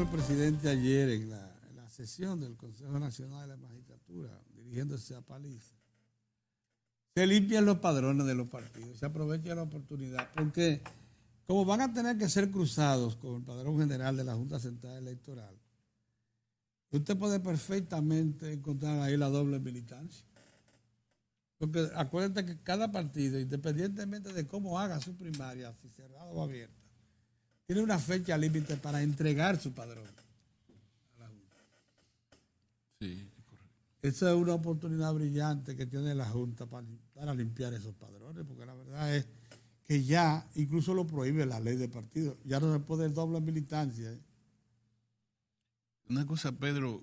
el presidente ayer en la sesión del Consejo Nacional de la Magistratura, dirigiéndose a Paliza. Se limpian los padrones de los partidos, se aprovecha la oportunidad, porque como van a tener que ser cruzados con el padrón general de la Junta Central Electoral, usted puede perfectamente encontrar ahí la doble militancia. Porque acuérdate que cada partido, independientemente de cómo haga su primaria, si cerrada o abierta, tiene una fecha límite para entregar su padrón a la Junta. Sí, correcto. Esa es una oportunidad brillante que tiene la Junta para limpiar esos padrones, porque la verdad es que ya incluso lo prohíbe la ley de partido. Ya no se puede doble militancia. Una cosa, Pedro,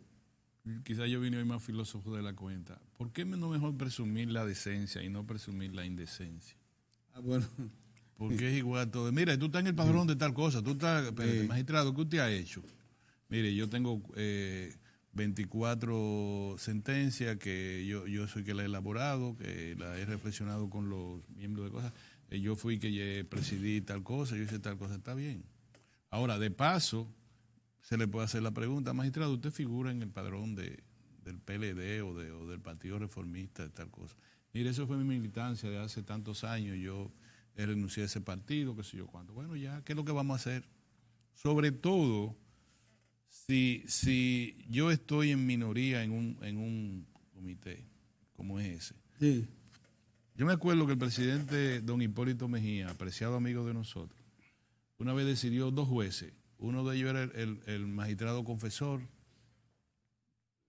quizás yo vine hoy más filósofo de la cuenta. ¿Por qué no mejor presumir la decencia y no presumir la indecencia? Bueno. Porque es igual todo. Mira, tú estás en el padrón de tal cosa, tú estás, magistrado, ¿qué usted ha hecho? Mire, yo tengo 24 sentencias que yo soy que la he elaborado, que la he reflexionado con los miembros de cosas. Yo fui que presidí tal cosa, yo hice tal cosa, está bien. Ahora, de paso, se le puede hacer la pregunta, magistrado, ¿usted figura en el padrón del PLD o del Partido Reformista de tal cosa? Mire, eso fue mi militancia de hace tantos años, yo renuncié a ese partido, qué sé yo cuánto. Bueno, ya, ¿qué es lo que vamos a hacer? Sobre todo, si yo estoy en minoría en un comité como es ese. Sí. Yo me acuerdo que el presidente don Hipólito Mejía, apreciado amigo de nosotros, una vez decidió 2 jueces. Uno de ellos era el magistrado confesor,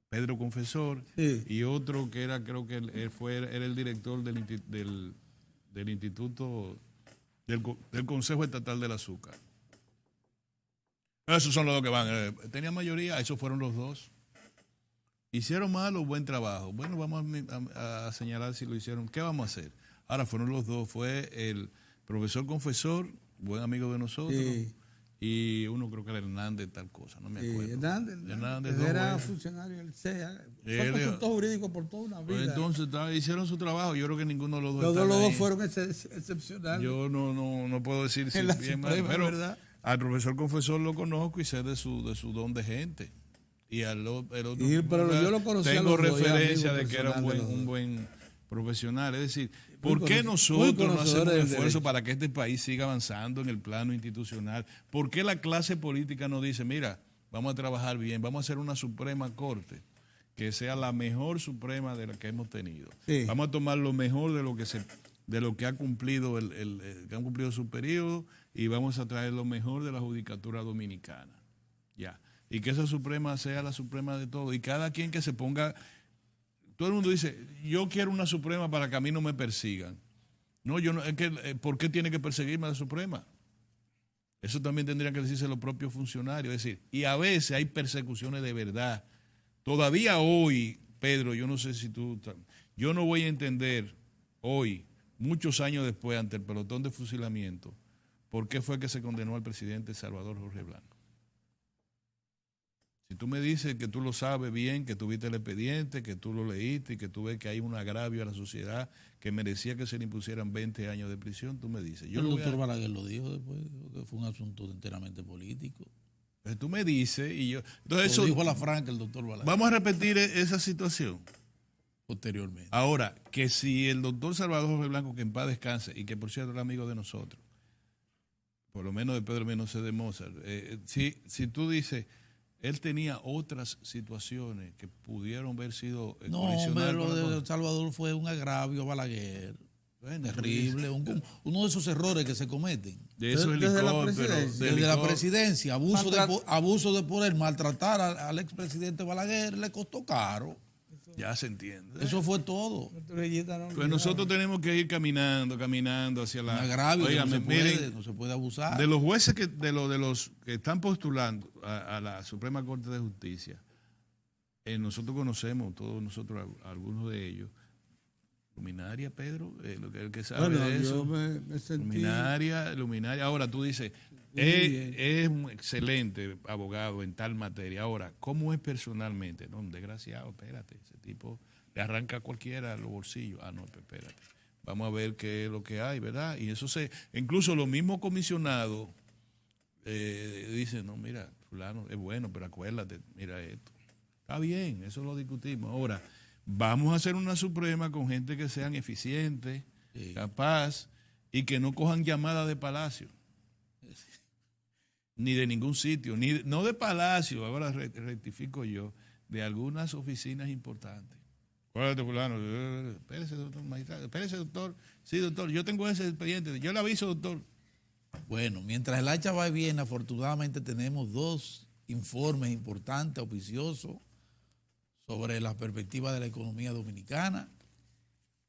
Pedro Confesor, sí, y otro que era, creo que era el director del Instituto, del Consejo Estatal del Azúcar. Esos son los dos que van. Tenía mayoría, esos fueron los 2. ¿Hicieron mal o buen trabajo? Bueno, vamos a señalar si lo hicieron. ¿Qué vamos a hacer? Ahora fueron los 2. Fue el profesor Confesor, buen amigo de nosotros, sí, y uno creo que era Hernández, tal cosa, no me acuerdo. Hernández era funcionario del CEA, fue consultor jurídico por toda una vida. Pues entonces hicieron su trabajo, yo creo que ninguno de los dos. Los dos fueron excepcionales. Yo no puedo decir si bien mal, pero ¿verdad? Al profesor Confesor lo conozco y sé de su don de gente. Y el otro, pero yo lo conocí, tengo referencia de que era un buen profesional. Es decir, ¿por qué nosotros no hacemos un esfuerzo para que este país siga avanzando en el plano institucional? ¿Por qué la clase política nos dice, mira, vamos a trabajar bien, vamos a hacer una Suprema Corte que sea la mejor Suprema de la que hemos tenido? Sí. Vamos a tomar lo mejor de lo que ha cumplido que han cumplido su periodo y vamos a traer lo mejor de la judicatura dominicana. Ya. Y que esa Suprema sea la Suprema de todo. Y cada quien que se ponga... Todo el mundo dice, yo quiero una Suprema para que a mí no me persigan. No, es que, ¿por qué tiene que perseguirme la Suprema? Eso también tendrían que decirse los propios funcionarios. Es decir, y a veces hay persecuciones de verdad. Todavía hoy, Pedro, yo no sé si yo no voy a entender hoy, muchos años después, ante el pelotón de fusilamiento, por qué fue que se condenó al presidente Salvador Jorge Blanco. Si tú me dices que tú lo sabes bien, que tuviste el expediente, que tú lo leíste y que tú ves que hay un agravio a la sociedad que merecía que se le impusieran 20 años de prisión, tú me dices. El doctor Balaguer lo dijo después, que fue un asunto enteramente político. Entonces tú me dices y yo... Entonces eso, dijo a la franca el doctor Balaguer. Vamos a repetir esa situación. Posteriormente. Ahora, que si el doctor Salvador Jorge Blanco, que en paz descanse, y que por cierto era amigo de nosotros, por lo menos de Pedro Mendoza de Mozart, si tú dices... Él tenía otras situaciones que pudieron haber sido colisionales. No, lo de Salvador fue un agravio a Balaguer. Bueno, terrible. Uno de esos errores que se cometen. De esos helicópteros. Desde la presidencia. Abuso de poder. Maltratar al expresidente Balaguer le costó caro. Ya se entiende. Eso fue todo. Pues nosotros tenemos que ir caminando hacia la... Un agravio. Óigame, no se puede abusar. De los jueces de los que están postulando a la Suprema Corte de Justicia, nosotros conocemos, todos nosotros, algunos de ellos. Luminaria, Pedro, el que sabe de eso. Me sentí... Luminaria. Ahora tú dices, es un excelente abogado en tal materia. Ahora, ¿cómo es personalmente? No, un desgraciado, espérate, ese tipo le arranca a cualquiera los bolsillos. No, espérate. Vamos a ver qué es lo que hay, ¿verdad? Y eso incluso los mismos comisionados dicen, no, mira, fulano es bueno, pero acuérdate, mira esto. Está bien, eso lo discutimos. Ahora, vamos a hacer una Suprema con gente que sean eficientes, capaz, y que no cojan llamadas de Palacio. Ni de ningún sitio, no de Palacio, ahora rectifico yo, de algunas oficinas importantes. Acuérdate, fulano, espérese, doctor, magistrado, espérese, doctor. Sí, doctor, yo tengo ese expediente, yo le aviso, doctor. Bueno, mientras el hacha va bien, afortunadamente tenemos 2 informes importantes, auspiciosos, sobre la perspectiva de la economía dominicana,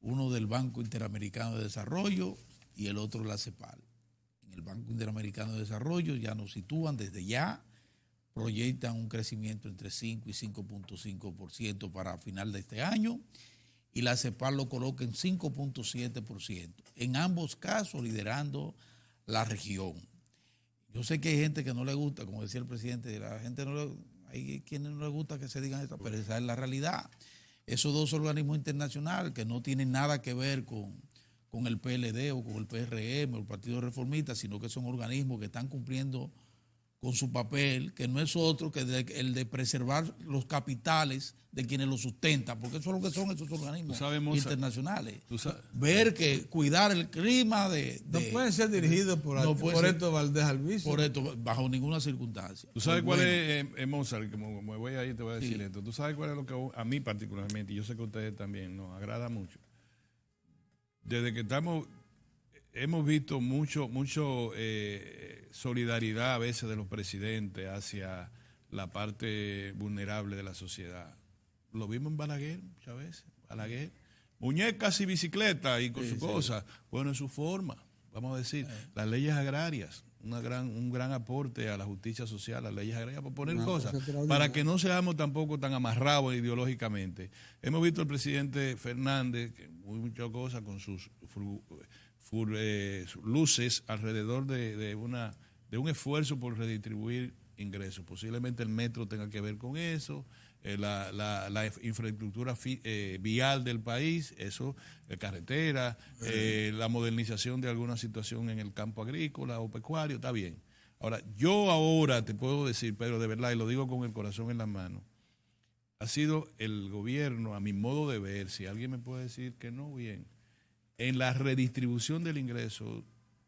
uno del Banco Interamericano de Desarrollo y el otro la CEPAL. En el Banco Interamericano de Desarrollo ya nos sitúan desde ya, proyectan un crecimiento entre 5 y 5.5% para final de este año, y la CEPAL lo coloca en 5.7%, en ambos casos liderando la región. Yo sé que hay gente que no le gusta, como decía el presidente, hay quienes no les gusta que se digan esto, pero esa es la realidad. Esos 2 organismos internacionales que no tienen nada que ver con el PLD o con el PRM o el Partido Reformista, sino que son organismos que están cumpliendo con su papel, que no es otro que el de preservar los capitales de quienes los sustentan, porque eso es lo que son esos organismos internacionales. Ver que cuidar el clima no pueden ser dirigidos por Héctor Valdés Albizu. Por esto, bajo ninguna circunstancia. ¿Tú sabes cuál es, Mozart, como me voy ahí te voy a decir esto? ¿Tú sabes cuál es lo que a mí particularmente, y yo sé que a ustedes también nos agrada mucho? Desde que hemos visto mucho solidaridad a veces de los presidentes hacia la parte vulnerable de la sociedad. Lo vimos en Balaguer muchas veces. Balaguer, muñecas y bicicletas y con sus cosas. Bueno, en su forma, vamos a decir, las leyes agrarias, un gran aporte a la justicia social, las leyes agrarias, por poner cosas, para que no seamos tampoco tan amarrados ideológicamente. Hemos visto al presidente Fernández, que muchas cosas con sus luces alrededor de un esfuerzo por redistribuir ingresos. Posiblemente el metro tenga que ver con eso, la infraestructura vial del país, eso, carretera, la modernización de alguna situación en el campo agrícola o pecuario, está bien. Ahora, yo ahora te puedo decir, Pedro, de verdad, y lo digo con el corazón en la mano, ha sido el gobierno, a mi modo de ver, si alguien me puede decir que no, bien, en la redistribución del ingreso,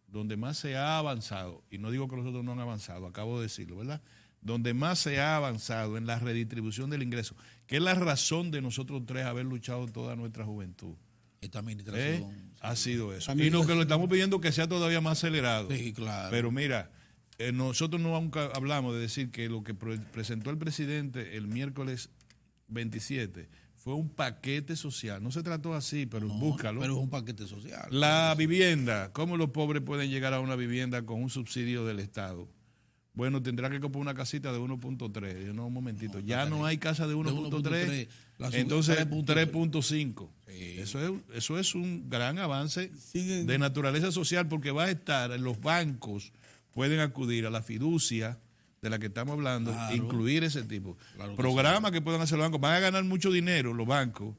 donde más se ha avanzado, y no digo que los otros no han avanzado, acabo de decirlo, ¿verdad? Donde más se ha avanzado en la redistribución del ingreso, que es la razón de nosotros 3 haber luchado toda nuestra juventud. Esta administración. Ha sido eso. Y lo que lo estamos pidiendo que sea todavía más acelerado. Sí, claro. Pero mira, nosotros nunca hablamos de decir que lo que presentó el presidente el miércoles 27 fue un paquete social. No se trató así, pero búscalo. Pero es un paquete social. La vivienda, ¿cómo los pobres pueden llegar a una vivienda con un subsidio del Estado? Bueno, tendrá que comprar una casita de 1.3. No, un momentito. Ya no hay casa de 1.3, entonces 3.5. Sí. Eso es un gran avance de naturaleza social, porque va a estar, los bancos pueden acudir a la fiducia de la que estamos hablando, incluir ese tipo. Claro, programas que puedan hacer los bancos. Van a ganar mucho dinero los bancos,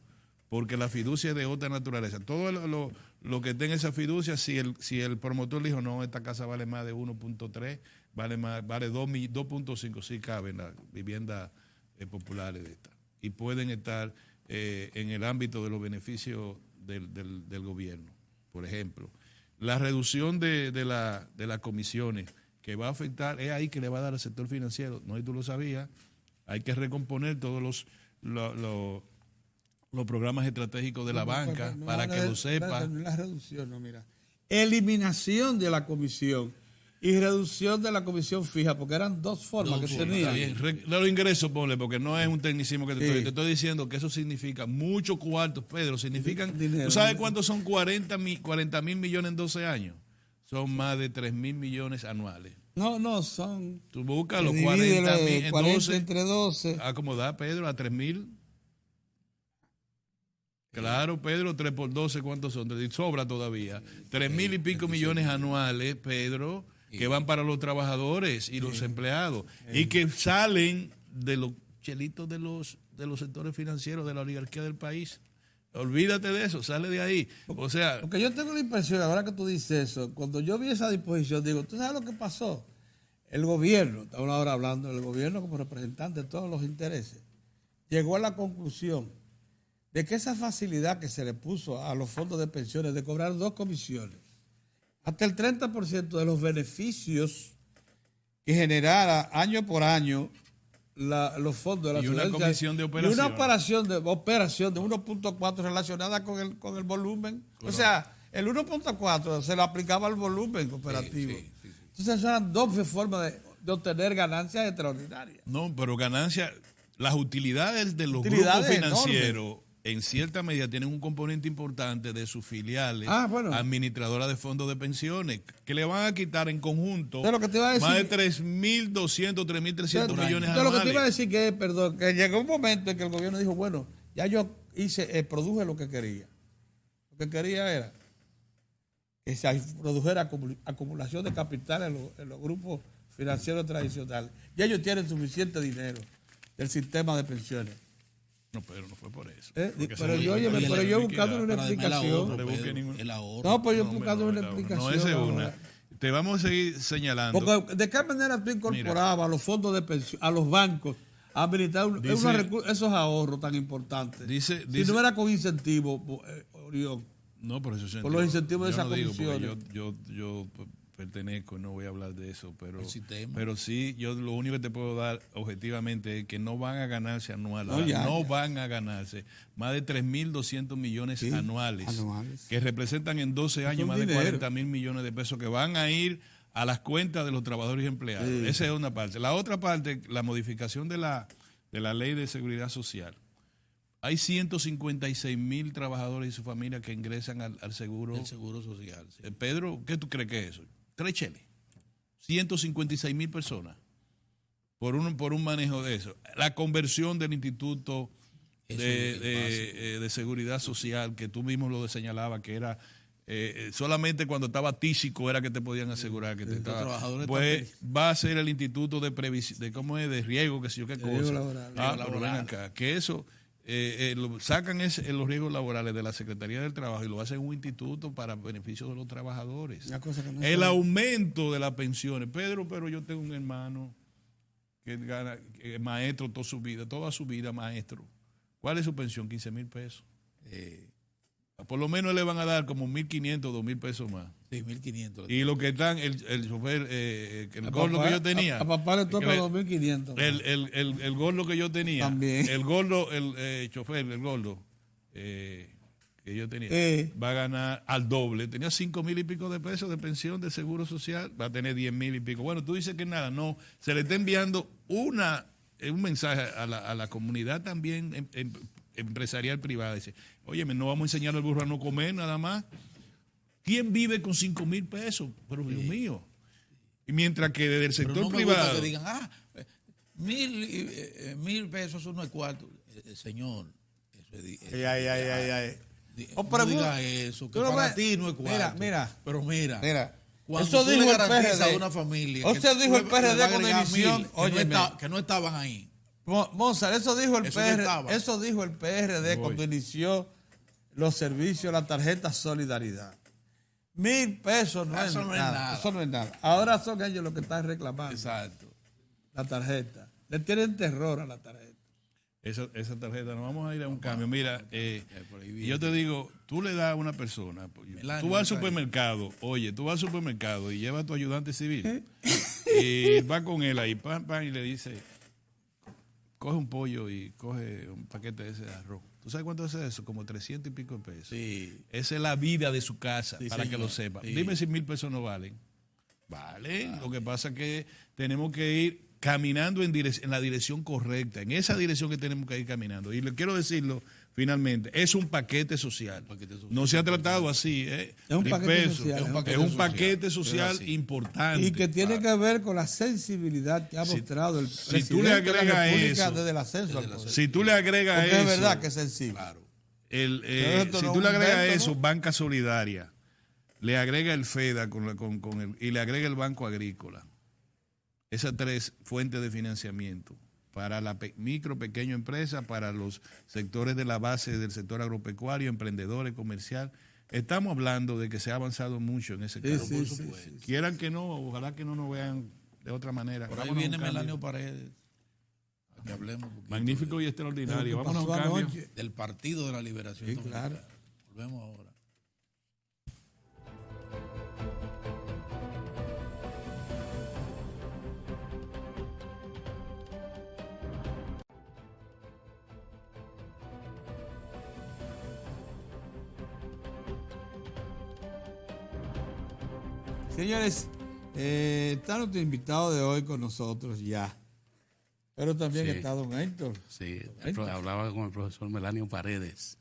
porque la fiducia es de otra naturaleza. Todo lo que tenga esa fiducia, si el promotor dijo, no, esta casa vale más de 1.3, vale 2.5, sí cabe en las viviendas populares de esta. Y pueden estar en el ámbito de los beneficios del gobierno. Por ejemplo, la reducción de las comisiones que va a afectar, es ahí que le va a dar al sector financiero. No, y tú lo sabías, hay que recomponer todos los programas estratégicos de la banca para que lo sepa. No, la reducción, no, mira. Eliminación de la comisión y reducción de la comisión fija, porque eran 2 formas que tenían. Los ingresos, ponle, porque no es un tecnicismo que te estoy diciendo que eso significa muchos cuartos, Pedro, significan, dinero, ¿tú sabes cuántos son 40 mil millones en 12 años? Son más de 3.000 millones anuales. No, son... Tú buscas los 40.000 entre 12. Acomodar, Pedro, a 3.000. Claro, Pedro, 3 por 12, ¿cuántos son? Sobra todavía. 3.000 y pico millones anuales, Pedro, que van para los trabajadores y los empleados. Y que salen de los chelitos de los sectores financieros, de la oligarquía del país. Olvídate de eso, sale de ahí. O sea, porque yo tengo la impresión, ahora que tú dices eso, cuando yo vi esa disposición, digo, ¿tú sabes lo que pasó? el gobierno, estamos ahora hablando del gobierno como representante de todos los intereses, llegó a la conclusión de que esa facilidad que se le puso a los fondos de pensiones de cobrar 2 comisiones, hasta el 30% de los beneficios que generara año por año los fondos de la y una comisión de operación. Y una operación de 1.4 relacionada con el volumen. Correcto. O sea, el 1.4 se lo aplicaba al volumen operativo. Sí. Entonces, eran 2 formas de obtener ganancias extraordinarias. No, pero ganancias, las utilidades de los grupos financieros en cierta medida tienen un componente importante de sus filiales administradoras de fondos de pensiones, que le van a quitar en conjunto más de 3.200, 3.300 millones anuales. Lo que te iba a decir que llegó un momento en que el gobierno dijo, bueno, ya yo produje lo que quería. Lo que quería era que se produjera acumulación de capital en los grupos financieros tradicionales. Ya ellos tienen suficiente dinero del sistema de pensiones. No, pero no fue por eso. Pero yo buscando una explicación. No, pues yo buscando una explicación. No, esa es una. Te vamos a seguir señalando. Porque ¿de qué manera tú incorporabas a los fondos de pensión, a los bancos, a administrar esos ahorros tan importantes? Si no era con incentivos, Orión. No, por eso por los incentivos de esa comisión. Yo pertenezco, no voy a hablar de eso, pero sí, yo lo único que te puedo dar objetivamente es que no van a ganarse anuales, van a ganarse más de 3.200 millones anuales, que representan en 12 años más de 40.000 millones de pesos que van a ir a las cuentas de los trabajadores y empleados. Sí. Esa es una parte. La otra parte, la modificación de la ley de seguridad social. Hay 156.000 trabajadores y su familia que ingresan al seguro. El seguro social. Sí. Pedro, ¿qué tú crees que es eso? 3 cheles. 156.000 personas por un manejo de eso. La conversión del Instituto de Seguridad Social, que tú mismo lo señalabas, que era solamente cuando estaba tísico era que te podían asegurar que te estaba. Pues va a ser el Instituto de Previsión, de riesgo, que sé yo qué cosa. Pero ven acá, que eso. Sacan los riesgos laborales de la Secretaría del Trabajo y lo hacen un instituto para beneficio de los trabajadores. El aumento de las pensiones. Pedro, pero yo tengo un hermano que gana maestro toda su vida maestro. ¿Cuál es su pensión? 15.000 pesos. Por lo menos le van a dar como 1.500, 2.000 pesos más. Sí, 1.500. Y lo que están, el chofer, el gordo que yo tenía. A papá le toca 2.500. El gordo que yo tenía. También. El gordo, el chofer, el gordo que yo tenía, va a ganar al doble. Tenía 5.000 y pico de pesos de pensión de seguro social, va a tener 10.000 y pico. Bueno, tú dices que nada, no. Se le está enviando un mensaje a la comunidad también empresarial privada. Dice, óyeme, no vamos a enseñar al burro a no comer nada más. ¿Quién vive con 5.000 pesos? Pero Dios mío. Y mientras que desde el sector privado. Que digan, 1.000 pesos, eso no es cuarto. Señor, eso es. No diga eso, que para ti no es cuarto. Mira. Pero mira. Cuando eso dijo el PRD a una familia. Eso dijo el PRD con emisión. Que no estaban ahí. Mozart, eso dijo el PRD cuando inició los servicios, la tarjeta Solidaridad. 1.000 pesos no es nada. Eso no es nada. Ahora son ellos los que están reclamando. Exacto. La tarjeta. Le tienen terror a la tarjeta. Esa tarjeta, nos vamos a ir a un cambio. Mira, yo te digo, tú le das a una persona, tú vas al supermercado, y lleva a tu ayudante civil, y va con él ahí, y le dice, coge un pollo y coge un paquete de ese de arroz. ¿Tú sabes cuánto es eso? Como 300 y pico de pesos. Sí. Esa es la vida de su casa, para que lo sepa. Sí. Dime si 1.000 pesos no valen. Valen. Lo que pasa es que tenemos que ir caminando en la dirección correcta, en esa dirección que tenemos que ir caminando. Y le quiero decirlo finalmente, es un paquete social. No se ha tratado así, Es un paquete social importante. Y que tiene que ver con la sensibilidad que ha mostrado el presidente si tú le agregas de la República eso, desde el ascenso al poder. Si tú le agregas porque eso, es verdad que es sensible. Claro. Si tú le agregas eso, ¿no? Banca Solidaria, le agrega el FEDA y le agrega el Banco Agrícola. Esas 3 fuentes de financiamiento para la micro, pequeña empresa, para los sectores de la base del sector agropecuario, emprendedores, comercial. Estamos hablando de que se ha avanzado mucho en ese caso. Sí. Quieran que no, ojalá que no nos vean de otra manera. Por ahí viene Melanio Paredes. Que hablemos magnífico y extraordinario. Vámonos a un cambio. Del Partido de la Liberación. Sí, claro. Volvemos ahora. Señores, está nuestro invitado de hoy con nosotros ya. Pero también está don Héctor. Sí, hablaba con el profesor Melanio Paredes.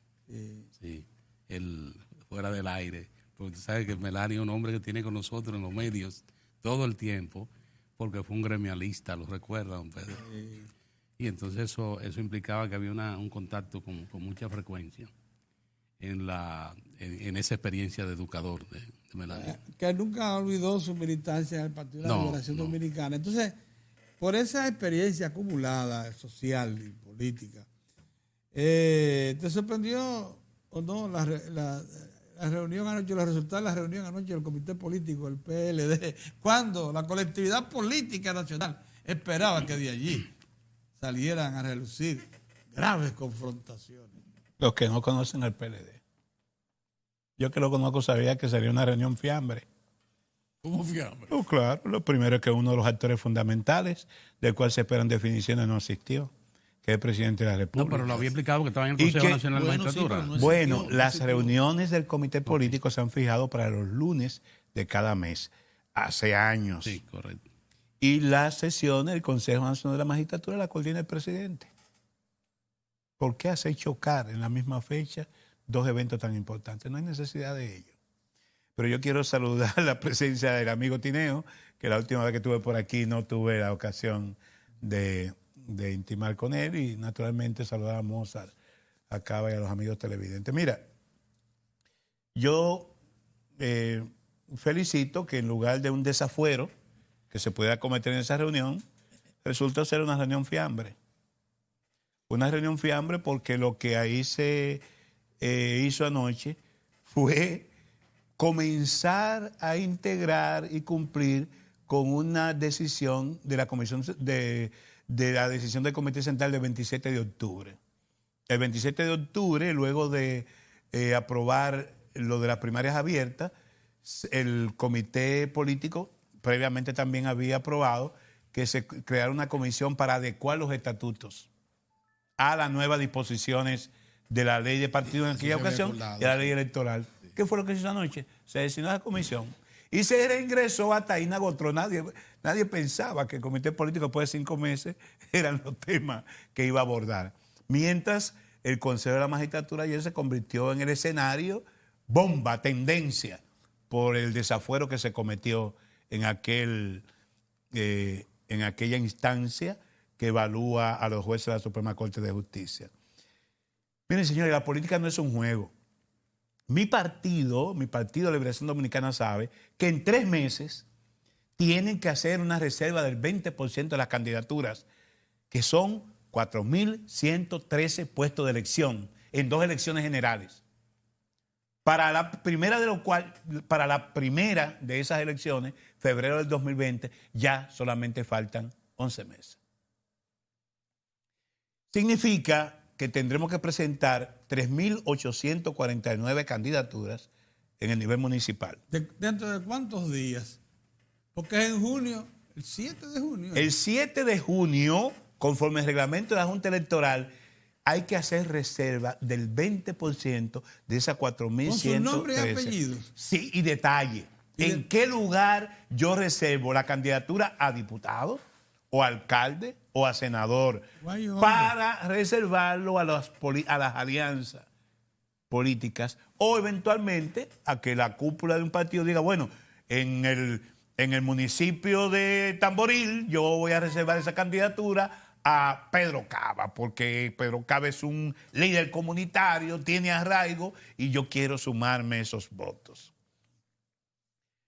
Sí, él fuera del aire. Porque tú sabes que Melanio es un hombre que tiene con nosotros en los medios todo el tiempo, porque fue un gremialista, lo recuerda, don Pedro. Y entonces eso implicaba que había un contacto con mucha frecuencia en esa experiencia de educador de Melanio. Que nunca olvidó su militancia en el Partido de la Liberación Dominicana. Entonces, por esa experiencia acumulada, social y política, ¿te sorprendió o no la reunión anoche, los resultados de la reunión anoche del Comité Político, el PLD, cuando la colectividad política nacional esperaba que de allí salieran a relucir graves confrontaciones? Los que no conocen el PLD. Yo que lo conozco sabía que sería una reunión fiambre. ¿Cómo fiambre? Oh, claro, lo primero es que uno de los actores fundamentales, del cual se esperan definiciones, no asistió, que es el presidente de la República. No, pero lo había explicado que estaba en el Consejo Nacional de Magistratura. Bueno, las reuniones del Comité Político se han fijado para los lunes de cada mes, hace años. Sí, correcto. Y las sesiones del Consejo Nacional de la Magistratura la coordina el presidente. ¿Por qué hacer chocar en la misma fecha dos eventos tan importantes? No hay necesidad de ello. Pero yo quiero saludar la presencia del amigo Tineo, que la última vez que estuve por aquí no tuve la ocasión de intimar con él, y naturalmente saludamos a Cava y a los amigos televidentes. Mira, yo felicito que en lugar de un desafuero que se pueda cometer en esa reunión, resulta ser una reunión fiambre. Una reunión fiambre porque lo que ahí se hizo anoche fue comenzar a integrar y cumplir con una decisión de la comisión de la decisión del Comité Central del 27 de octubre. El 27 de octubre, luego de aprobar lo de las primarias abiertas, el Comité Político previamente también había aprobado que se creara una comisión para adecuar los estatutos a las nuevas disposiciones de la ley de partido en aquella ocasión y a la ley electoral. ¿Qué fue lo que se hizo anoche? Se designó la comisión y se reingresó a Taína Gotró. Nadie pensaba que el Comité Político después de 5 meses eran los temas que iba a abordar. Mientras el Consejo de la Magistratura ayer se convirtió en el escenario bomba, tendencia, por el desafuero que se cometió en aquella instancia que evalúa a los jueces de la Suprema Corte de Justicia. Miren, señores, la política no es un juego. Mi partido de Liberación Dominicana, sabe que en 3 meses tienen que hacer una reserva del 20% de las candidaturas, que son 4.113 puestos de elección en 2 elecciones generales. Para la primera de esas elecciones, febrero del 2020, ya solamente faltan 11 meses. Significa que tendremos que presentar 3.849 candidaturas en el nivel municipal. ¿Dentro de cuántos días? Porque es en junio, el 7 de junio. El 7 de junio, conforme al reglamento de la Junta Electoral, hay que hacer reserva del 20% de esas 4.113. ¿Con su nombre y apellidos? Sí, y detalle. ¿En qué lugar yo reservo la candidatura a diputado o alcalde o a senador? Para reservarlo a las alianzas políticas o eventualmente a que la cúpula de un partido diga, bueno, en el municipio de Tamboril yo voy a reservar esa candidatura a Pedro Cava, porque Pedro Cava es un líder comunitario, tiene arraigo y yo quiero sumarme esos votos.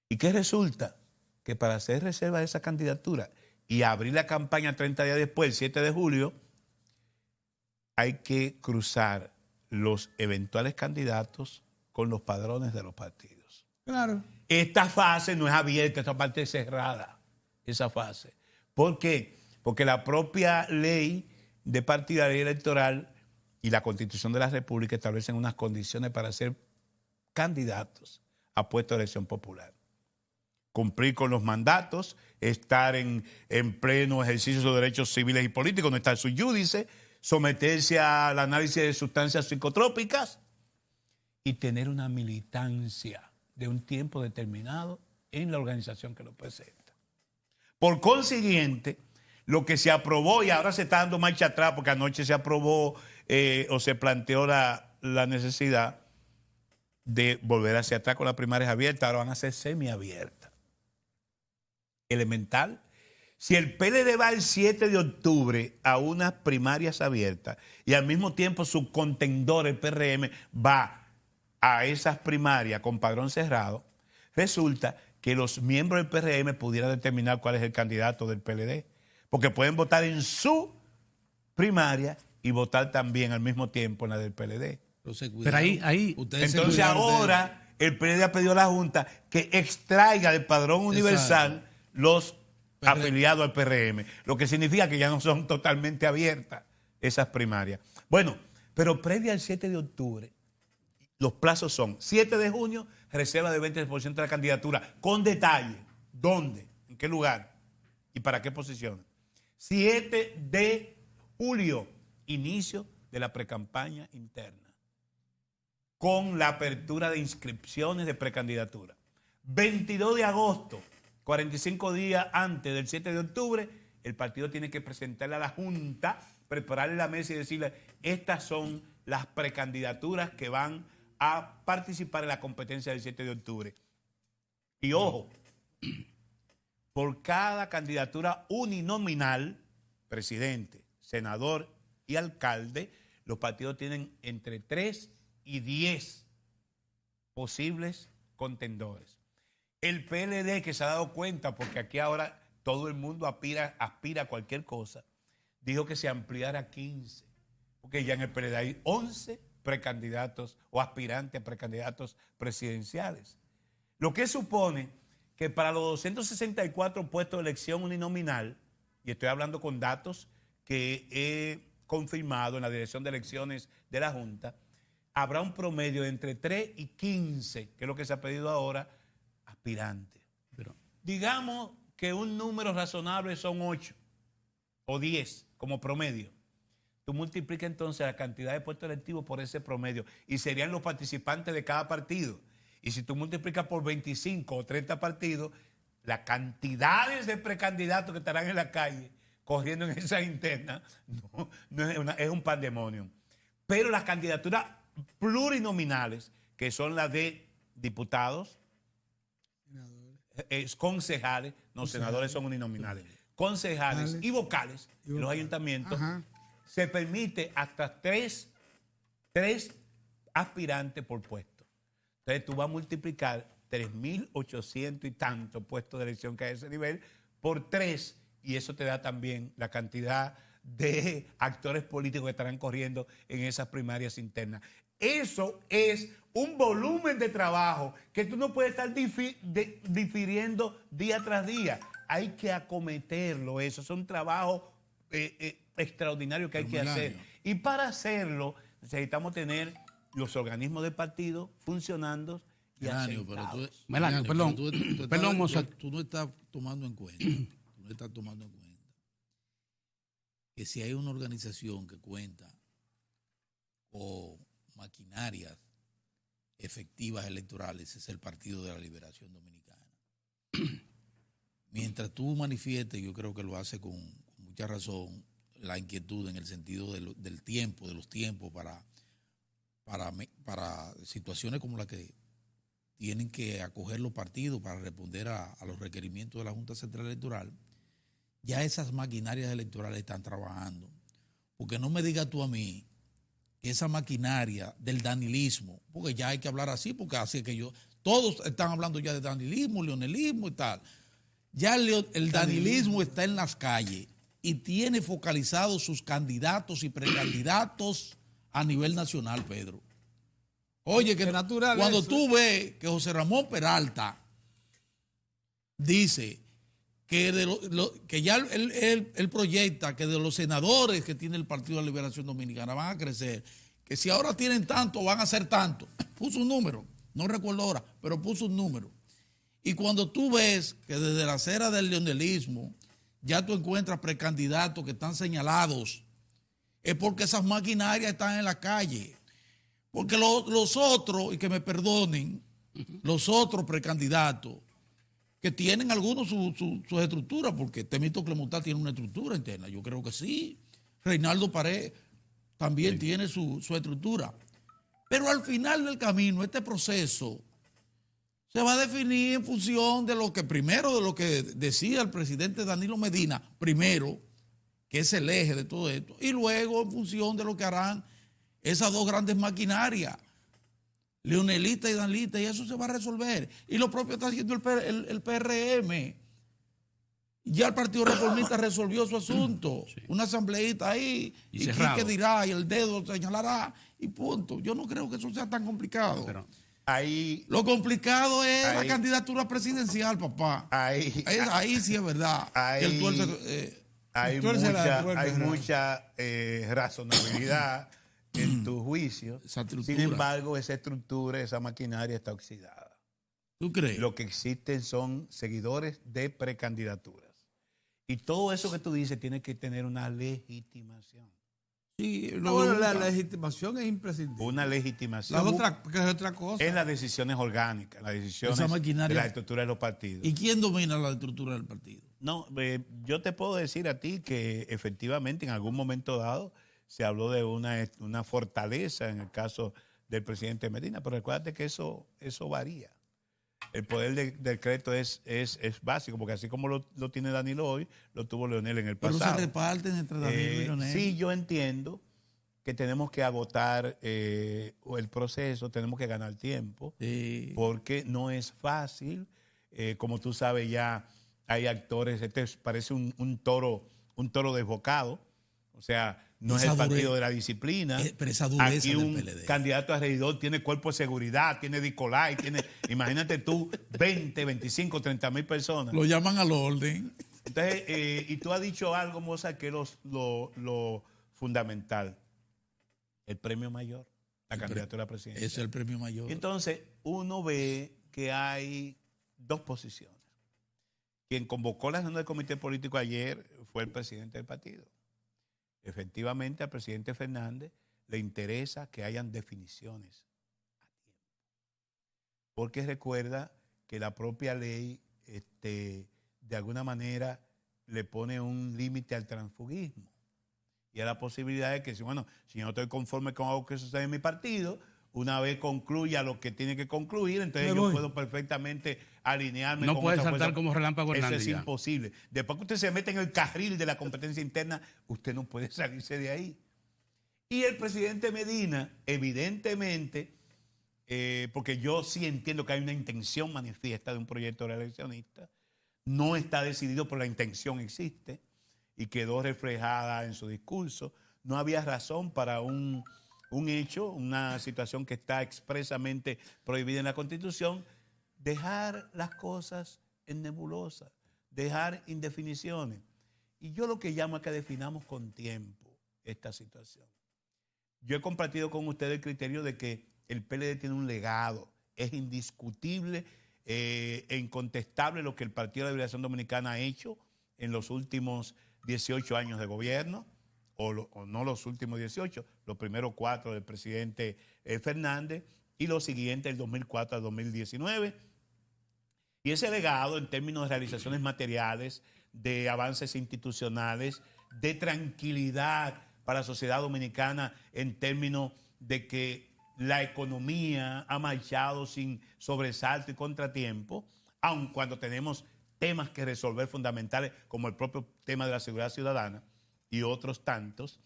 ¿Y qué resulta? Que para hacer reserva de esa candidatura y abrir la campaña 30 días después, el 7 de julio, hay que cruzar los eventuales candidatos con los padrones de los partidos. Claro. Esta fase no es abierta, esta parte es cerrada. esa fase. ¿Por qué? Porque la propia ley de partidaria electoral y la Constitución de la República establecen unas condiciones para ser candidatos a puesto de elección popular. Cumplir con los mandatos, estar en pleno ejercicio de sus derechos civiles y políticos, no estar sui judice, someterse al análisis de sustancias psicotrópicas y tener una militancia de un tiempo determinado en la organización que lo presenta. Por consiguiente, lo que se aprobó, y ahora se está dando marcha atrás, porque anoche se aprobó o se planteó la necesidad de volver hacia atrás con las primarias abiertas, ahora van a ser semiabiertas. Elemental. Si el PLD va el 7 de octubre a unas primarias abiertas y al mismo tiempo su contendor, el PRM, va a esas primarias con padrón cerrado, resulta que los miembros del PRM pudieran determinar cuál es el candidato del PLD, porque pueden votar en su primaria y votar también al mismo tiempo en la del PLD. Pero ahí entonces ahora el PLD ha pedido a la Junta que extraiga del padrón universal los afiliados al PRM, lo que significa que ya no son totalmente abiertas esas primarias. Bueno, pero previa al 7 de octubre, los plazos son 7 de junio, reserva de 20% de la candidatura, con detalle, ¿dónde? ¿En qué lugar? ¿Y para qué posiciones? 7 de julio, inicio de la precampaña interna, con la apertura de inscripciones de precandidatura. 22 de agosto, 45 días antes del 7 de octubre, el partido tiene que presentarle a la Junta, prepararle la mesa y decirle, estas son las precandidaturas que van a participar en la competencia del 7 de octubre. Y ojo, por cada candidatura uninominal, presidente, senador y alcalde, los partidos tienen entre 3 y 10 posibles contendores. El PLD, que se ha dado cuenta, porque aquí ahora todo el mundo aspira a cualquier cosa, dijo que se ampliara a 15, porque ya en el PLD hay 11 precandidatos o aspirantes a precandidatos presidenciales. Lo que supone que para los 264 puestos de elección uninominal, y estoy hablando con datos que he confirmado en la Dirección de Elecciones de la Junta, habrá un promedio de entre 3 y 15, que es lo que se ha pedido ahora, aspirantes. Pero digamos que un número razonable son 8 o 10 como promedio. Tú multiplicas entonces la cantidad de puestos electivos por ese promedio y serían los participantes de cada partido. Y si tú multiplicas por 25 o 30 partidos, las cantidades de precandidatos que estarán en la calle corriendo en esa interna es un pandemonio. Pero las candidaturas plurinominales, que son las de diputados, concejales, senadores son uninominales, concejales y vocales en los ayuntamientos, se permite hasta tres aspirantes por puesto. Entonces tú vas a multiplicar 3.800 y tantos puestos de elección que hay a ese nivel por 3, y eso te da también la cantidad de actores políticos que estarán corriendo en esas primarias internas. Eso es un volumen de trabajo que tú no puedes estar difiriendo día tras día. Hay que acometerlo, eso es un trabajo extraordinario que hay que hacer. Y para hacerlo necesitamos tener los organismos de partido funcionando y asentados. Tú no estás tomando en cuenta, que si hay una organización que cuenta con maquinarias efectivas electorales, es el Partido de la Liberación Dominicana. Mientras tú manifiestes, yo creo que lo hace con mucha razón, la inquietud en el sentido del tiempo, de los tiempos para situaciones como la que tienen que acoger los partidos para responder a los requerimientos de la Junta Central Electoral, ya esas maquinarias electorales están trabajando. Porque no me digas tú a mí que esa maquinaria del danilismo, porque ya hay que hablar así, porque así que todos están hablando ya de danilismo, leonelismo y tal. Ya el danilismo está en las calles y tiene focalizados sus candidatos y precandidatos a nivel nacional, Pedro. Oye, que natural cuando tú ves que José Ramón Peralta dice que, que ya él proyecta que de los senadores que tiene el Partido de la Liberación Dominicana van a crecer, que si ahora tienen tanto, van a ser tanto. Puso un número, no recuerdo ahora, pero puso un número. Y cuando tú ves que desde la acera del leonelismo ya tú encuentras precandidatos que están señalados, es porque esas maquinarias están en la calle. Porque los otros, y que me perdonen, los otros precandidatos, que tienen algunos sus estructuras, porque Temístocles Mutar tiene una estructura interna, yo creo que sí. Reinaldo Pared también tiene su estructura. Pero al final del camino, este proceso se va a definir en función de lo que primero, de lo que decía el presidente Danilo Medina, primero, que es el eje de todo esto, y luego en función de lo que harán esas dos grandes maquinarias, leonelista y danlista, y eso se va a resolver. Y lo propio está haciendo el PRM. Ya el Partido Reformista resolvió su asunto. Sí. Una asambleíta ahí, y Quique dirá, y el dedo señalará, y punto. Yo no creo que eso sea tan complicado. Pero ahí, lo complicado es la candidatura presidencial, papá. Ahí sí es verdad. Hay mucha razonabilidad en tu juicio. Sin embargo, esa estructura, esa maquinaria está oxidada. ¿Tú crees? Lo que existen son seguidores de precandidaturas. Y todo eso que tú dices tiene que tener una legitimación. Sí, la legitimación es imprescindible. Una legitimación. Que es otra cosa. En las decisiones orgánicas, las decisiones de la estructura de los partidos. ¿Y quién domina la estructura del partido? No, yo te puedo decir a ti que efectivamente en algún momento dado se habló de una fortaleza en el caso del presidente Medina, pero recuérdate que eso varía. El poder del decreto es básico, porque así como lo tiene Danilo hoy, lo tuvo Leonel en el pasado. Pero se reparten entre Danilo y Leonel. Sí, yo entiendo que tenemos que agotar el proceso, tenemos que ganar tiempo, porque no es fácil. Como tú sabes, ya hay actores, parece un toro desbocado, o sea, no es el partido de la disciplina. Pero esa dureza aquí un del PLD. Candidato a regidor tiene cuerpo de seguridad, tiene Dicolay, imagínate tú, 20, 25, 30 mil personas. Lo llaman al orden. Entonces, y tú has dicho algo, Moza, que es lo fundamental. El premio mayor, la candidatura presidencial. Ese es el premio mayor. Entonces, uno ve que hay dos posiciones. Quien convocó la reunión del comité político ayer fue el presidente del partido. Efectivamente, al presidente Fernández le interesa que hayan definiciones a tiempo. Porque recuerda que la propia ley, de alguna manera, le pone un límite al transfugismo. Y a la posibilidad de que, si yo no estoy conforme con algo que sucede en mi partido, una vez concluya lo que tiene que concluir, entonces yo puedo perfectamente alinearme con otra fuerza. No puede saltar como Relámpago Hernández. Eso es imposible. Después que usted se mete en el carril de la competencia interna, usted no puede salirse de ahí. Y el presidente Medina, evidentemente, porque yo sí entiendo que hay una intención manifiesta de un proyecto reeleccionista, no está decidido, pero la intención existe y quedó reflejada en su discurso. No había razón para un hecho, una situación que está expresamente prohibida en la Constitución, dejar las cosas en nebulosa, dejar indefiniciones. Y yo lo que llamo es que definamos con tiempo esta situación. Yo he compartido con ustedes el criterio de que el PLD tiene un legado, es indiscutible e incontestable lo que el Partido de la Liberación Dominicana ha hecho en los últimos 18 años de gobierno, o no los últimos 18, los primeros 4 del presidente Fernández y los siguientes del 2004 al 2019. Y ese legado en términos de realizaciones materiales, de avances institucionales, de tranquilidad para la sociedad dominicana en términos de que la economía ha marchado sin sobresalto y contratiempo, aun cuando tenemos temas que resolver fundamentales como el propio tema de la seguridad ciudadana y otros tantos,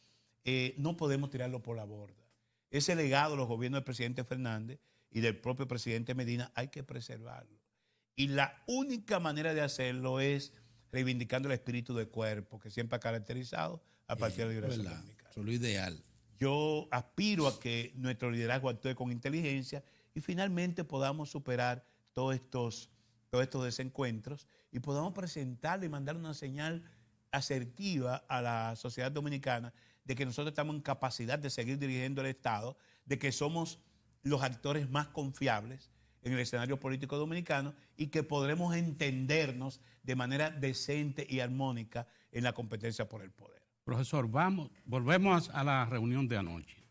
no podemos tirarlo por la borda. Ese legado de los gobiernos del presidente Fernández y del propio presidente Medina hay que preservarlo. Y la única manera de hacerlo es reivindicando el espíritu de cuerpo que siempre ha caracterizado a Partido de la Liberación Dominicana. Eso es lo ideal. Yo aspiro a que nuestro liderazgo actúe con inteligencia y finalmente podamos superar todos estos todos estos desencuentros y podamos presentarle y mandar una señal asertiva a la sociedad dominicana de que nosotros estamos en capacidad de seguir dirigiendo el Estado, de que somos los actores más confiables en el escenario político dominicano y que podremos entendernos de manera decente y armónica en la competencia por el poder. Profesor, volvemos a la reunión de anoche.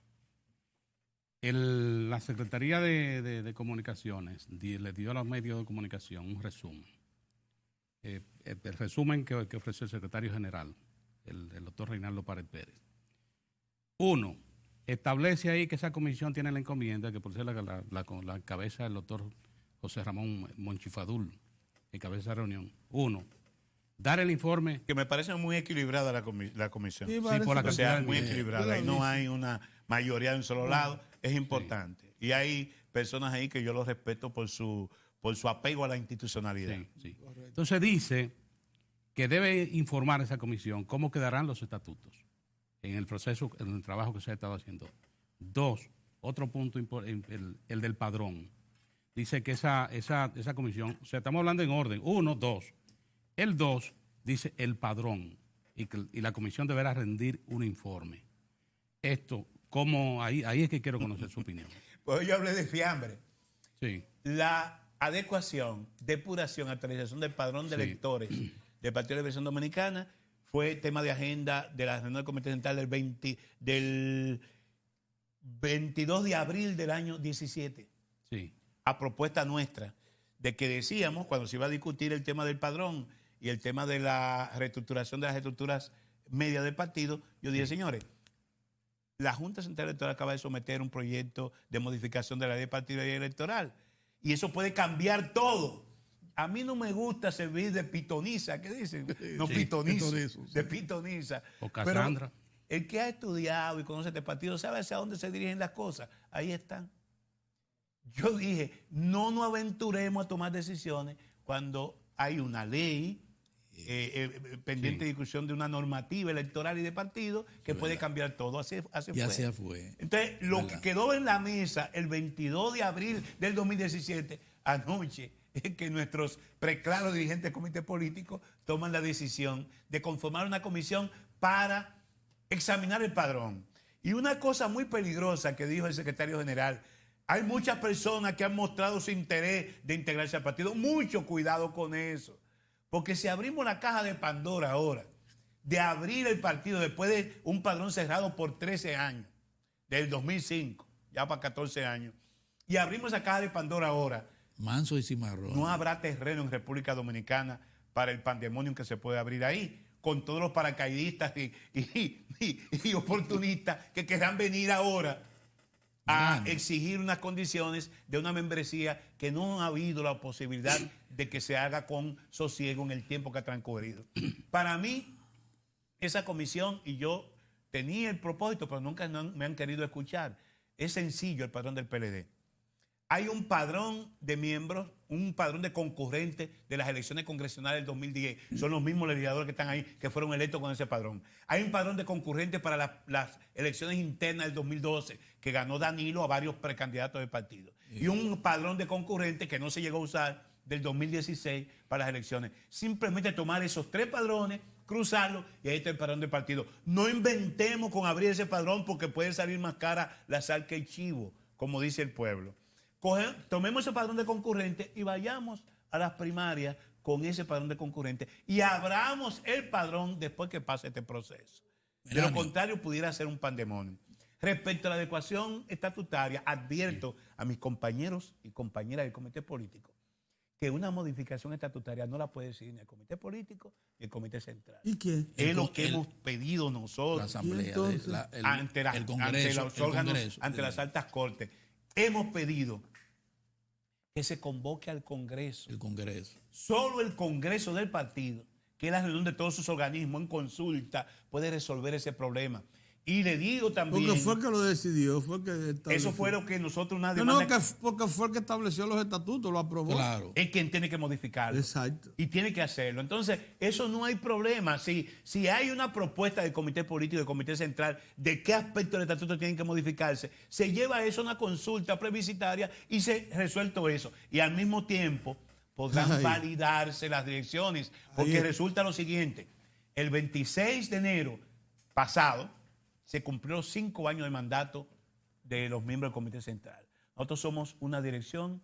La Secretaría de Comunicaciones le dio a los medios de comunicación un resumen. El resumen que ofreció el secretario general, el doctor Reinaldo Pared Pérez. 1. Establece ahí que esa comisión tiene la encomienda, que por ser la cabeza del doctor José Ramón Monchifadul, que cabeza esa reunión. 1. Dar el informe. Que me parece muy equilibrada la comisión. Sí, por la cantidad muy bien. equilibrada. Ahí no hay una mayoría de un solo lado. Es importante. Sí. Y hay personas ahí que yo los respeto por su apego a la institucionalidad. Sí. Entonces dice que debe informar esa comisión cómo quedarán los estatutos en el proceso, en el trabajo que se ha estado haciendo. 2, otro punto, el del padrón. Dice que esa comisión, o sea, estamos hablando en orden. 1, 2. El 2 dice el padrón y la comisión deberá rendir un informe. Esto, ¿cómo? Ahí es que quiero conocer su opinión. Pues yo hablé de fiambre. Sí. La adecuación, depuración, actualización del padrón de electores del Partido de la Liberación Dominicana fue tema de agenda de la reunión del Comité Central del 22 de abril del año 17. Sí. A propuesta nuestra, de que decíamos, cuando se iba a discutir el tema del padrón y el tema de la reestructuración de las estructuras medias del partido, yo dije, señores, la Junta Central Electoral acaba de someter un proyecto de modificación de la ley de partido y electoral. Y eso puede cambiar todo. A mí no me gusta servir de pitoniza, ¿qué dicen? No, sí, pitoniza, de pitoniza. O Cassandra. Pero el que ha estudiado y conoce este partido sabe hacia dónde se dirigen las cosas. Ahí están. Yo dije, no nos aventuremos a tomar decisiones cuando hay una ley pendiente de discusión de una normativa electoral y de partido que puede cambiar todo. Así fue. Entonces, lo que quedó en la mesa el 22 de abril del 2017, anoche, es que nuestros preclaros dirigentes del comité político toman la decisión de conformar una comisión para examinar el padrón. Y una cosa muy peligrosa que dijo el secretario general: hay muchas personas que han mostrado su interés de integrarse al partido. Mucho cuidado con eso. Porque si abrimos la caja de Pandora ahora, de abrir el partido después de un padrón cerrado por 13 años, del 2005, ya para 14 años, y abrimos esa caja de Pandora ahora, manso y cimarrón, no habrá terreno en República Dominicana para el pandemonium que se puede abrir ahí, con todos los paracaidistas y oportunistas que querrán venir ahora a exigir unas condiciones de una membresía que no ha habido la posibilidad de que se haga con sosiego en el tiempo que ha transcurrido. Para mí, esa comisión, y yo tenía el propósito, pero nunca me han querido escuchar, es sencillo el padrón del PLD. Hay un padrón de miembros, un padrón de concurrentes de las elecciones congresionales del 2010. Son los mismos legisladores que están ahí, que fueron electos con ese padrón. Hay un padrón de concurrentes para las elecciones internas del 2012, que ganó Danilo a varios precandidatos del partido. Y un padrón de concurrentes que no se llegó a usar del 2016 para las elecciones. Simplemente tomar esos 3 padrones, cruzarlos, y ahí está el padrón del partido. No inventemos con abrir ese padrón, porque puede salir más cara la sal que el chivo, como dice el pueblo. Tomemos ese padrón de concurrentes y vayamos a las primarias con ese padrón de concurrentes y abramos el padrón después que pase este proceso. De lo contrario, pudiera ser un pandemonio. Respecto a la adecuación estatutaria, advierto a mis compañeros y compañeras del comité político que una modificación estatutaria no la puede decidir ni el comité político ni el comité central. ¿Y qué? Es lo que hemos pedido nosotros. La asamblea, ante los órganos, ante las altas cortes. Hemos pedido que se convoque al Congreso. El Congreso. Solo el Congreso del partido, que es la reunión de todos sus organismos en consulta, puede resolver ese problema. Y le digo también... Porque fue que lo decidió, fue que estableció. Eso fue lo que nosotros nadie... porque fue el que estableció los estatutos, lo aprobó. Claro. Es quien tiene que modificarlo. Exacto. Y tiene que hacerlo. Entonces, eso no hay problema. Si hay una propuesta del comité político, del comité central, de qué aspectos del estatuto tienen que modificarse, se lleva eso a una consulta plebiscitaria y se resuelto eso. Y al mismo tiempo, podrán validarse las direcciones. Porque resulta lo siguiente, el 26 de enero pasado se cumplió 5 años de mandato de los miembros del Comité Central. Nosotros somos una dirección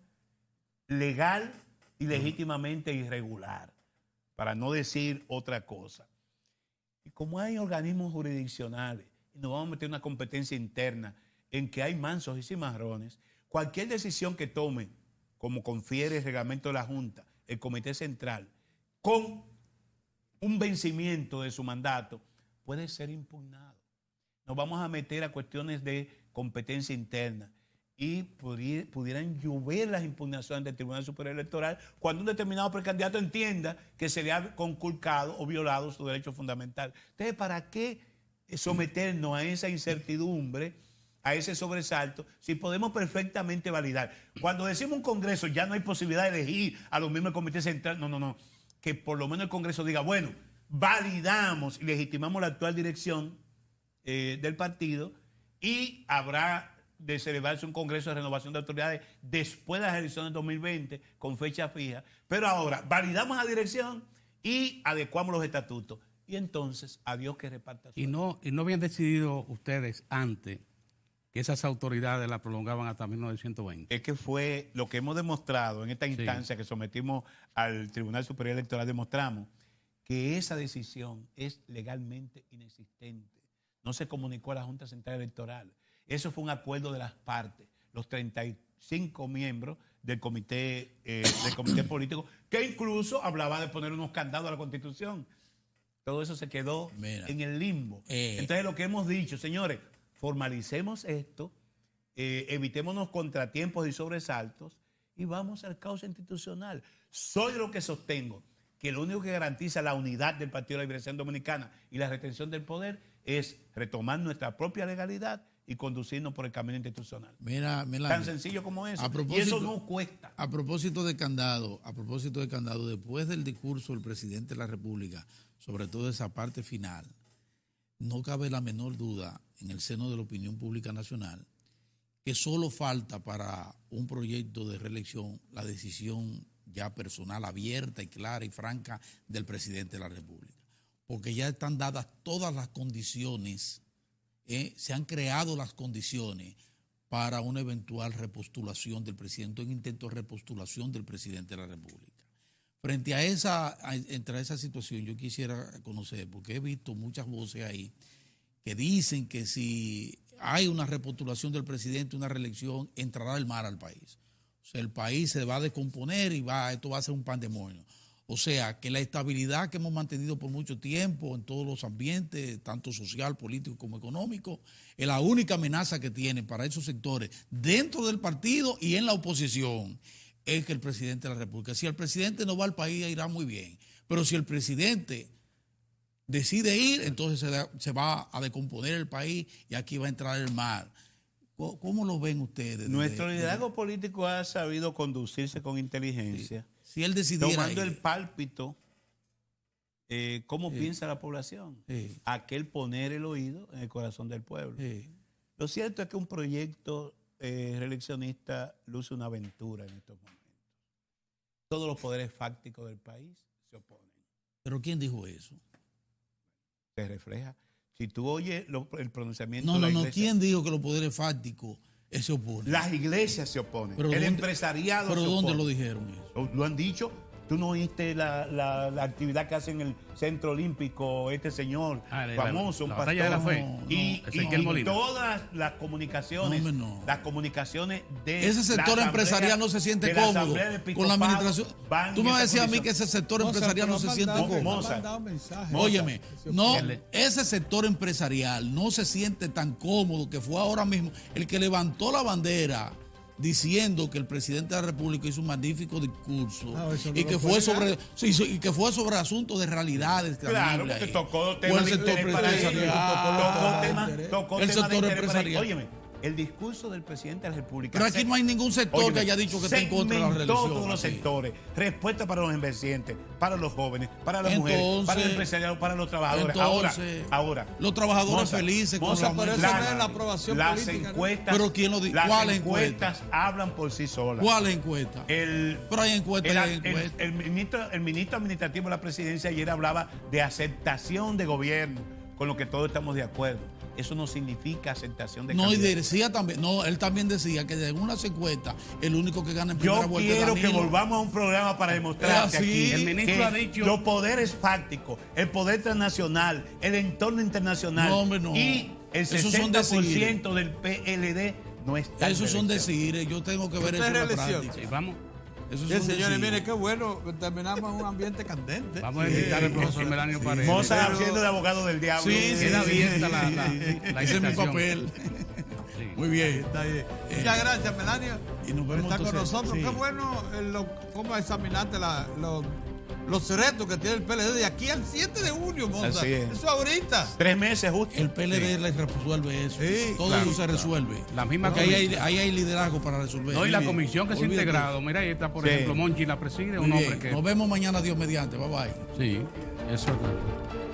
legal y legítimamente irregular, para no decir otra cosa. Y como hay organismos jurisdiccionales, y nos vamos a meter una competencia interna en que hay mansos y cimarrones, cualquier decisión que tome, como confiere el reglamento de la Junta, el Comité Central, con un vencimiento de su mandato, puede ser impugnado. Nos vamos a meter a cuestiones de competencia interna y pudieran llover las impugnaciones del Tribunal Superior Electoral cuando un determinado precandidato entienda que se le ha conculcado o violado su derecho fundamental. Entonces, ¿para qué someternos a esa incertidumbre, a ese sobresalto, si podemos perfectamente validar? Cuando decimos un Congreso, ya no hay posibilidad de elegir a los miembros del Comité Central. No. Que por lo menos el Congreso diga, bueno, validamos y legitimamos la actual dirección del partido y habrá de celebrarse un Congreso de Renovación de Autoridades después de las elecciones de 2020 con fecha fija. Pero ahora validamos la dirección y adecuamos los estatutos. Y entonces, a Dios que reparta su y no habían decidido ustedes antes que esas autoridades la prolongaban hasta 1920. Es que fue lo que hemos demostrado en esta instancia que sometimos al Tribunal Superior Electoral, demostramos que esa decisión es legalmente inexistente. No se comunicó a la Junta Central Electoral. Eso fue un acuerdo de las partes, los 35 miembros del comité político, que incluso hablaba de poner unos candados a la Constitución. Todo eso se quedó en el limbo. Entonces, lo que hemos dicho, señores, formalicemos esto, evitémonos contratiempos y sobresaltos y vamos al caos institucional. Soy lo que sostengo, que lo único que garantiza la unidad del Partido de la Liberación Dominicana y la retención del poder es retomar nuestra propia legalidad y conducirnos por el camino institucional. Tan sencillo como eso. Y eso no cuesta. A propósito de candado, después del discurso del presidente de la República, sobre todo esa parte final, no cabe la menor duda en el seno de la opinión pública nacional que solo falta para un proyecto de reelección la decisión ya personal, abierta y clara y franca del presidente de la República. Porque ya están dadas todas las condiciones, se han creado las condiciones para una eventual repostulación del presidente, un intento de repostulación del presidente de la República. Frente a esa situación, yo quisiera conocer, porque he visto muchas voces ahí que dicen que si hay una repostulación del presidente, una reelección, entrará el mar al país. O sea, el país se va a descomponer y esto va a ser un pandemonio. O sea, que la estabilidad que hemos mantenido por mucho tiempo en todos los ambientes, tanto social, político como económico, es la única amenaza que tiene para esos sectores dentro del partido y en la oposición, es que el presidente de la República. Si el presidente no va al país, irá muy bien. Pero si el presidente decide ir, entonces se va a descomponer el país y aquí va a entrar el mar. ¿Cómo lo ven ustedes? Nuestro liderazgo político ha sabido conducirse con inteligencia. Sí. Si él decidiera tomando el pálpito, cómo piensa la población, aquel poner el oído en el corazón del pueblo. Lo cierto es que un proyecto reeleccionista luce una aventura en estos momentos. Todos los poderes fácticos del país se oponen. ¿Pero quién dijo eso? Se refleja. Si tú oyes el pronunciamiento de la iglesia... ¿Quién dijo que los poderes fácticos se oponen? Las iglesias se oponen. El empresariado se opone. ¿Pero dónde lo dijeron eso? Lo han dicho. ¿Tú no oíste la actividad que hace en el Centro Olímpico este señor famoso, un pastor? De la fe. Y todas las comunicaciones, las comunicaciones de ese sector empresarial no se siente cómodo con la administración. Tú me decías a mí que ese sector empresarial no se siente cómodo. Óyeme, ese sector empresarial no se siente tan cómodo, que fue ahora mismo el que levantó la bandera diciendo que el presidente de la República hizo un magnífico discurso y que fue sobre asuntos de realidades. Claro, porque tocó temas de interés para ellos. El sector empresarial. Óyeme, el discurso del presidente de la República. Pero aquí no hay ningún sector que haya dicho que está en contra de la reelección. Todos los sectores. Respuesta para los envejecientes, para los jóvenes, para las mujeres, para el empresariado, para los trabajadores. Ahora. Los trabajadores felices con la aprobación las política. Encuestas, ¿Pero quién lo dice? ¿Cuáles encuestas hablan por sí solas? ¿Cuáles encuestas? Pero hay encuestas. El ministro administrativo de la presidencia ayer hablaba de aceptación de gobierno, con lo que todos estamos de acuerdo. Eso no significa aceptación de No, y candidato. decía también, él también decía que según las encuestas, el único que gana en primera Yo vuelta es quiero que Danilo. volvamos a un programa para demostrar que aquí el ministro ha dicho los poderes fácticos, el poder transnacional, el entorno internacional y el 60% del PLD no está. Esos son decires, yo tengo que ver eso en la práctica. Sí, vamos. Bien, señores, miren qué bueno, terminamos en un ambiente candente. Vamos a invitar al profesor Melanio Paredes. Moza haciendo de abogado del diablo. Queda abierta la Ese es mi invitación. papel. Sí. Muy bien. Está bien. Muchas gracias, Melanio. Y nos vemos Está con entonces, nosotros. sí. Qué bueno cómo examinaste los retos que tiene el PLD de aquí al 7 de junio, Monza. Así es. Eso ahorita. 3 meses justo. El PLD le resuelve eso. Sí, todo claro, eso se resuelve. La misma Porque ahí hay liderazgo para resolver. No, y la Muy bien. comisión que se ha Olvídate. integrado. Mira, ahí está, por Sí. ejemplo, Monchi la preside, Muy un hombre bien. que. Nos vemos mañana, Dios mediante. Bye bye. Sí, eso es.